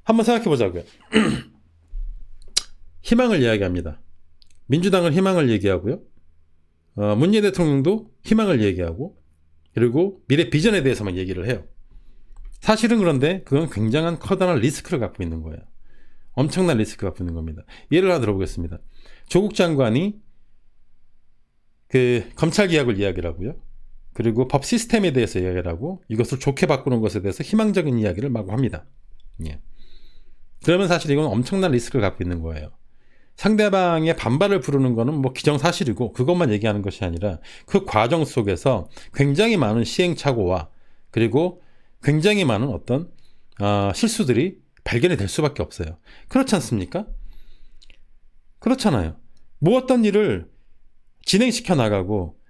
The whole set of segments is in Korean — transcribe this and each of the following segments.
한번 생각해 보자고요. 희망을 이야기합니다. 민주당은 희망을 얘기하고요. 문재인 대통령도 희망을 얘기하고, 그리고 미래 비전에 대해서만 얘기를 해요. 사실은 그런데 그건 굉장한 커다란 리스크를 갖고 있는 거예요. 엄청난 리스크가 갖고 있는 겁니다. 예를 하나 들어보겠습니다. 조국 장관이 그 검찰 개혁을 이야기를 하고요. 그리고 법 시스템에 대해서 이야기를 하고, 이것을 좋게 바꾸는 것에 대해서 희망적인 이야기를 마구 합니다. 예. 그러면 사실 이건 엄청난 리스크를 갖고 있는 거예요. 상대방의 반발을 부르는 거는 뭐 기정사실이고, 그것만 얘기하는 것이 아니라 그 과정 속에서 굉장히 많은 시행착오와, 그리고 굉장히 많은 어떤 실수들이 발견이 될 수밖에 없어요. 그렇지 않습니까? 그렇잖아요. 뭐 어떤 일을 진행시켜 나가고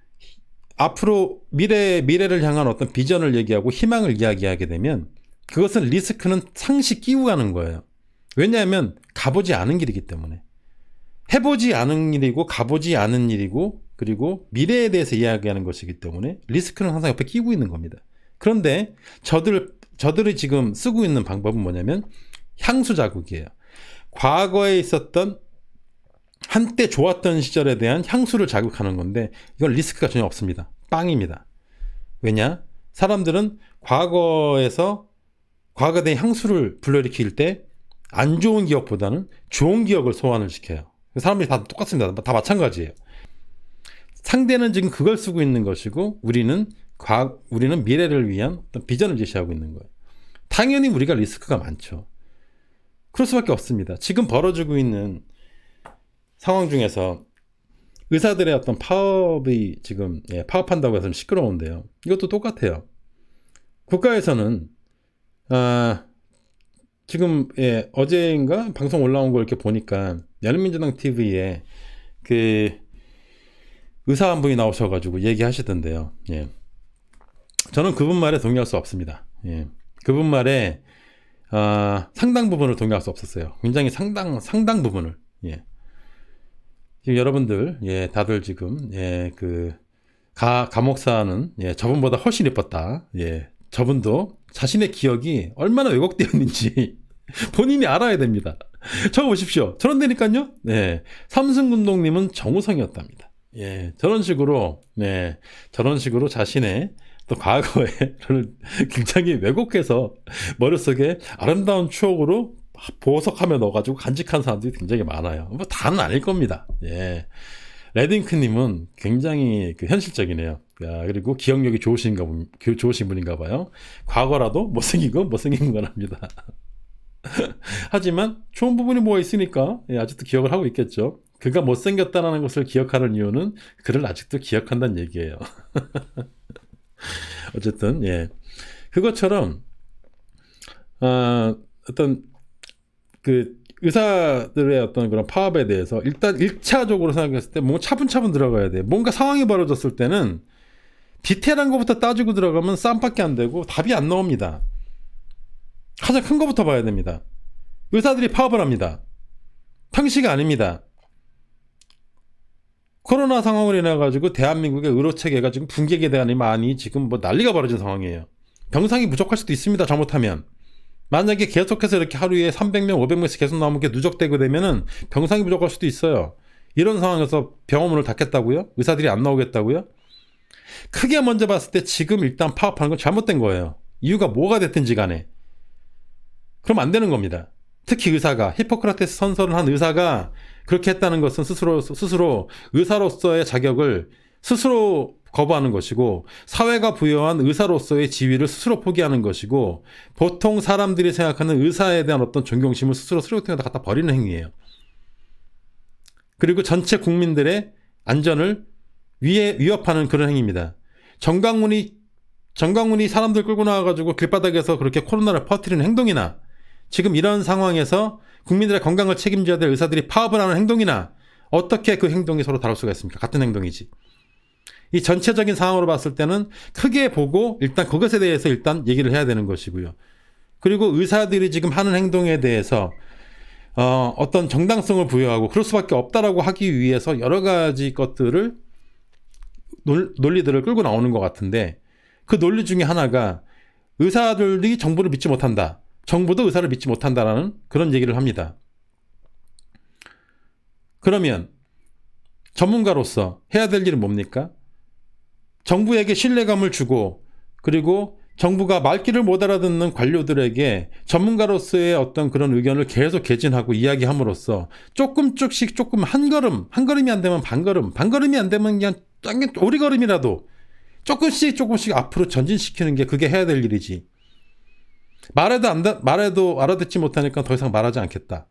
앞으로 미래를 향한 어떤 비전을 얘기하고 희망을 이야기하게 되면 그것은 리스크는 상시 끼고 가는 거예요. 왜냐하면 가보지 않은 길이기 때문에. 해보지 않은 일이고 가보지 않은 일이고, 그리고 미래에 대해서 이야기하는 것이기 때문에 리스크는 항상 옆에 끼고 있는 겁니다. 그런데 저들이 지금 쓰고 있는 방법은 뭐냐면 향수 자국이에요. 과거에 있었던 한때 좋았던 시절에 대한 향수를 자극하는 건데, 이건 리스크가 전혀 없습니다. 빵입니다. 왜냐? 사람들은 과거에 대한 향수를 불러일으킬 때 안 좋은 기억보다는 좋은 기억을 소환을 시켜요. 사람들이 다 똑같습니다. 다 마찬가지예요. 상대는 지금 그걸 쓰고 있는 것이고, 우리는 미래를 위한 어떤 비전을 제시하고 있는 거예요. 당연히 우리가 리스크가 많죠. 그럴 수밖에 없습니다. 지금 벌어지고 있는 상황 중에서 의사들의 어떤 파업이 지금 파업한다고 해서 좀 시끄러운데요. 이것도 똑같아요. 국가에서는 지금 어제인가 방송 올라온 걸 이렇게 보니까 열린민주당 TV에 그 의사 한 분이 나오셔가지고 얘기하시던데요. 예. 저는 그분 말에 동의할 수 없습니다. 예. 그분 말에 상당 부분을 동의할 수 없었어요. 굉장히 상당 부분을. 예. 지금 여러분들, 다들 지금, 감옥사는, 저분보다 훨씬 예뻤다. 저분도 자신의 기억이 얼마나 왜곡되었는지 본인이 알아야 됩니다. 적어 보십시오. 저런데니까요. 삼승군동님은 정우성이었답니다. 저런 식으로 자신의 또 과거를 굉장히 왜곡해서 머릿속에 아름다운 추억으로 보석하며 넣어가지고 간직한 사람들이 굉장히 많아요. 뭐 다는 아닐 겁니다. 레딩크님은 굉장히 현실적이네요. 그리고 기억력이 좋으신 분인가 봐요. 과거라도 못생긴 건 합니다. 하지만 좋은 부분이 뭐가 있으니까 아직도 기억을 하고 있겠죠. 그가 못생겼다는 것을 기억하는 이유는 그를 아직도 기억한다는 얘기예요. 어쨌든 그것처럼 어떤 그 의사들의 어떤 그런 파업에 대해서 일단 1차적으로 생각했을 때 뭔가 차분차분 들어가야 돼. 뭔가 상황이 벌어졌을 때는 디테일한 것부터 따지고 들어가면 쌈밖에 안 되고 답이 안 나옵니다. 가장 큰 것부터 봐야 됩니다. 의사들이 파업을 합니다. 평시가 아닙니다. 코로나 상황으로 인해 가지고 대한민국의 의료 체계가 지금 붕괴에 대한 많이 지금 뭐 난리가 벌어진 상황이에요. 병상이 부족할 수도 있습니다. 잘못하면. 만약에 계속해서 이렇게 하루에 300명, 500명씩 계속 나오는 게 누적되고 되면은 병상이 부족할 수도 있어요. 이런 상황에서 병원문을 닫겠다고요? 의사들이 안 나오겠다고요? 크게 먼저 봤을 때 지금 일단 파업하는 건 잘못된 거예요. 이유가 뭐가 됐든지 간에. 그럼 안 되는 겁니다. 특히 의사가, 히포크라테스 선서를 한 의사가 그렇게 했다는 것은 스스로 의사로서의 자격을 스스로 거부하는 것이고, 사회가 부여한 의사로서의 지위를 스스로 포기하는 것이고, 보통 사람들이 생각하는 의사에 대한 어떤 존경심을 스스로 쓰레기통에다 갖다 버리는 행위예요. 그리고 전체 국민들의 안전을 위협하는 그런 행위입니다. 정강훈이 사람들 끌고 나와가지고 길바닥에서 그렇게 코로나를 퍼뜨리는 행동이나, 지금 이런 상황에서 국민들의 건강을 책임져야 될 의사들이 파업을 하는 행동이나, 어떻게 그 행동이 서로 다를 수가 있습니까? 같은 행동이지. 이 전체적인 상황으로 봤을 때는 크게 보고 일단 그것에 대해서 일단 얘기를 해야 되는 것이고요. 그리고 의사들이 지금 하는 행동에 대해서 어떤 정당성을 부여하고 그럴 수밖에 없다라고 하기 위해서 여러 가지 것들을 논리들을 끌고 나오는 것 같은데, 그 논리 중에 하나가 의사들이 정부를 믿지 못한다. 정부도 의사를 믿지 못한다라는 그런 얘기를 합니다. 그러면 전문가로서 해야 될 일은 뭡니까? 정부에게 신뢰감을 주고, 그리고 정부가 말귀를 못 알아듣는 관료들에게 전문가로서의 어떤 그런 의견을 계속 개진하고 이야기함으로써 조금씩 조금 한 걸음이 안 되면 반걸음이 안 되면 그냥 오리걸음이라도 조금씩 앞으로 전진시키는 게 그게 해야 될 일이지. 말해도 알아듣지 못하니까 더 이상 말하지 않겠다.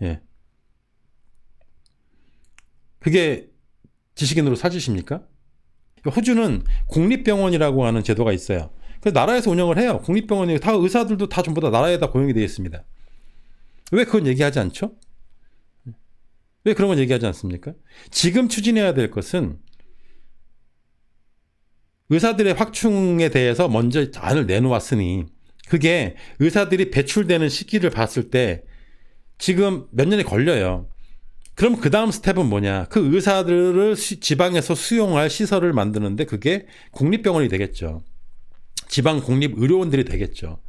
예. 그게 지식인으로 사주십니까? 호주는 공립병원이라고 하는 제도가 있어요. 그래서 나라에서 운영을 해요. 공립병원이 다 의사들도 다 전부 다 나라에다 고용이 되어 있습니다. 왜 그건 얘기하지 않죠? 왜 그런 건 얘기하지 않습니까? 지금 추진해야 될 것은 의사들의 확충에 대해서 먼저 안을 내놓았으니 그게 의사들이 배출되는 시기를 봤을 때 지금 몇 년이 걸려요. 그럼 그 다음 스텝은 뭐냐? 그 의사들을 지방에서 수용할 시설을 만드는데 그게 공립병원이 되겠죠. 지방 공립의료원들이 되겠죠.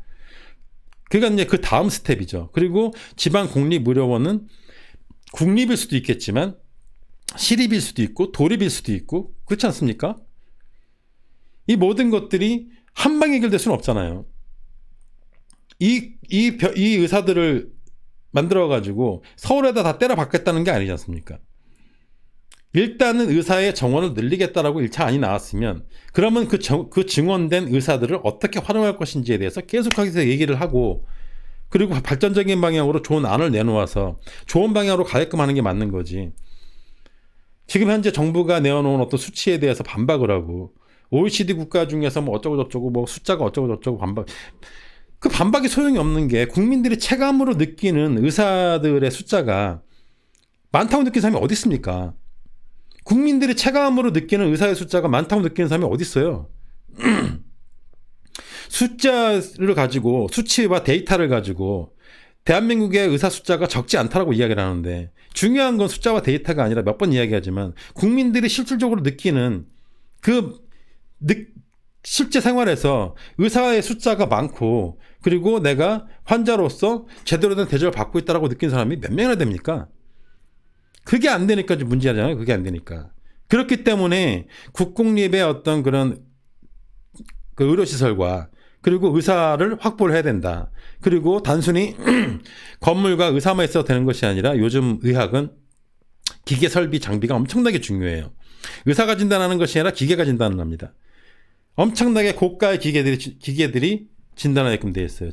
그게 이제 그 다음 스텝이죠. 그리고 지방 공립의료원은 국립일 수도 있겠지만 시립일 수도 있고 도립일 수도 있고 그렇지 않습니까? 이 모든 것들이 한 방에 해결될 수는 없잖아요. 이 의사들을 만들어가지고 서울에다 다 때려 박겠다는 게 아니지 않습니까? 일단은 의사의 정원을 늘리겠다라고 1차 안이 나왔으면 그러면 그 증원된 의사들을 어떻게 활용할 것인지에 대해서 계속해서 얘기를 하고 그리고 발전적인 방향으로 좋은 안을 내놓아서 좋은 방향으로 가게끔 하는 게 맞는 거지. 지금 현재 정부가 내어놓은 어떤 수치에 대해서 반박을 하고 OECD 국가 중에서 뭐 어쩌고저쩌고 뭐 숫자가 어쩌고저쩌고 그 반박이 소용이 없는 게 국민들이 체감으로 느끼는 의사들의 숫자가 많다고 느끼는 사람이 어디 있습니까? 국민들이 체감으로 느끼는 의사의 숫자가 많다고 느끼는 사람이 어디 있어요? 숫자를 가지고 수치와 데이터를 가지고 대한민국의 의사 숫자가 적지 않다라고 이야기를 하는데 중요한 건 숫자와 데이터가 아니라 몇 번 이야기하지만 국민들이 실질적으로 느끼는 실제 생활에서 의사의 숫자가 많고 그리고 내가 환자로서 제대로 된 대접을 받고 있다고 느낀 사람이 몇 명이나 됩니까? 그게 안 되니까 문제잖아요. 그게 안 되니까. 그렇기 때문에 국공립의 어떤 그런 그 의료시설과 그리고 의사를 확보를 해야 된다. 그리고 단순히 건물과 의사만 있어도 되는 것이 아니라 요즘 의학은 기계 설비 장비가 엄청나게 중요해요. 의사가 진단하는 것이 아니라 기계가 진단을 합니다. 엄청나게 고가의 기계들이 진단하게끔 되어 있어요.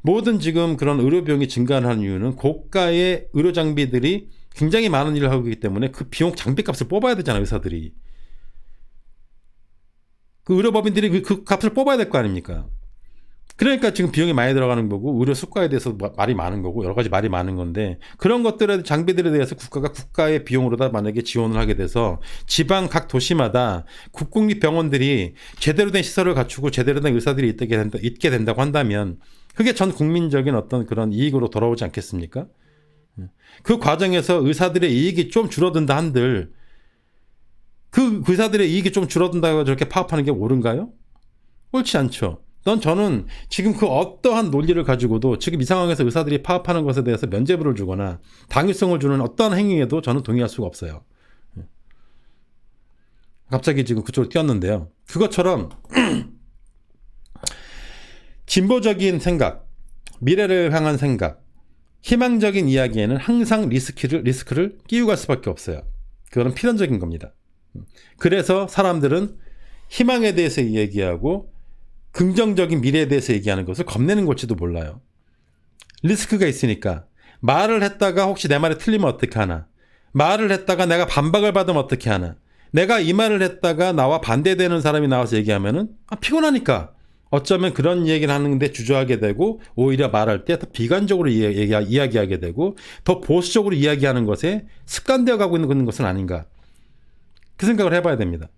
모든 그런 의료비용이 증가하는 이유는 고가의 의료 장비들이 굉장히 많은 일을 하고 있기 때문에 그 비용 장비값을 뽑아야 되잖아요, 의사들이. 그 의료법인들이 그 값을 뽑아야 될 거 아닙니까? 그러니까 지금 비용이 많이 들어가는 거고 의료 수가에 대해서 말이 많은 거고 여러 가지 말이 많은 건데 그런 것들의 장비들에 대해서 국가가 국가의 비용으로다 만약에 지원을 하게 돼서 지방 각 도시마다 국공립 병원들이 제대로 된 시설을 갖추고 제대로 된 의사들이 있게 된다고 한다면 그게 전 국민적인 어떤 그런 이익으로 돌아오지 않겠습니까? 그 과정에서 의사들의 이익이 좀 줄어든다 한들 그 의사들의 이익이 좀 줄어든다고 저렇게 파업하는 게 옳은가요? 옳지 않죠. 저는 지금 그 어떠한 논리를 가지고도 지금 이 상황에서 의사들이 파업하는 것에 대해서 면죄부를 주거나 당위성을 주는 어떠한 행위에도 저는 동의할 수가 없어요. 갑자기 지금 그쪽으로 뛰었는데요. 그것처럼 진보적인 생각, 미래를 향한 생각, 희망적인 이야기에는 항상 리스크를 끼고 갈 수밖에 없어요. 그거는 필연적인 겁니다. 그래서 사람들은 희망에 대해서 얘기하고 긍정적인 미래에 대해서 얘기하는 것을 겁내는 걸지도 몰라요. 리스크가 있으니까 말을 했다가 혹시 내 말이 틀리면 어떻게 하나, 말을 했다가 내가 반박을 받으면 어떻게 하나, 내가 이 말을 했다가 나와 반대되는 사람이 나와서 얘기하면은 피곤하니까 어쩌면 그런 얘기를 하는데 주저하게 되고 오히려 말할 때 더 비관적으로 이야기하게 되고 더 보수적으로 이야기하는 것에 습관되어 가고 있는 것은 아닌가, 그 생각을 해봐야 됩니다.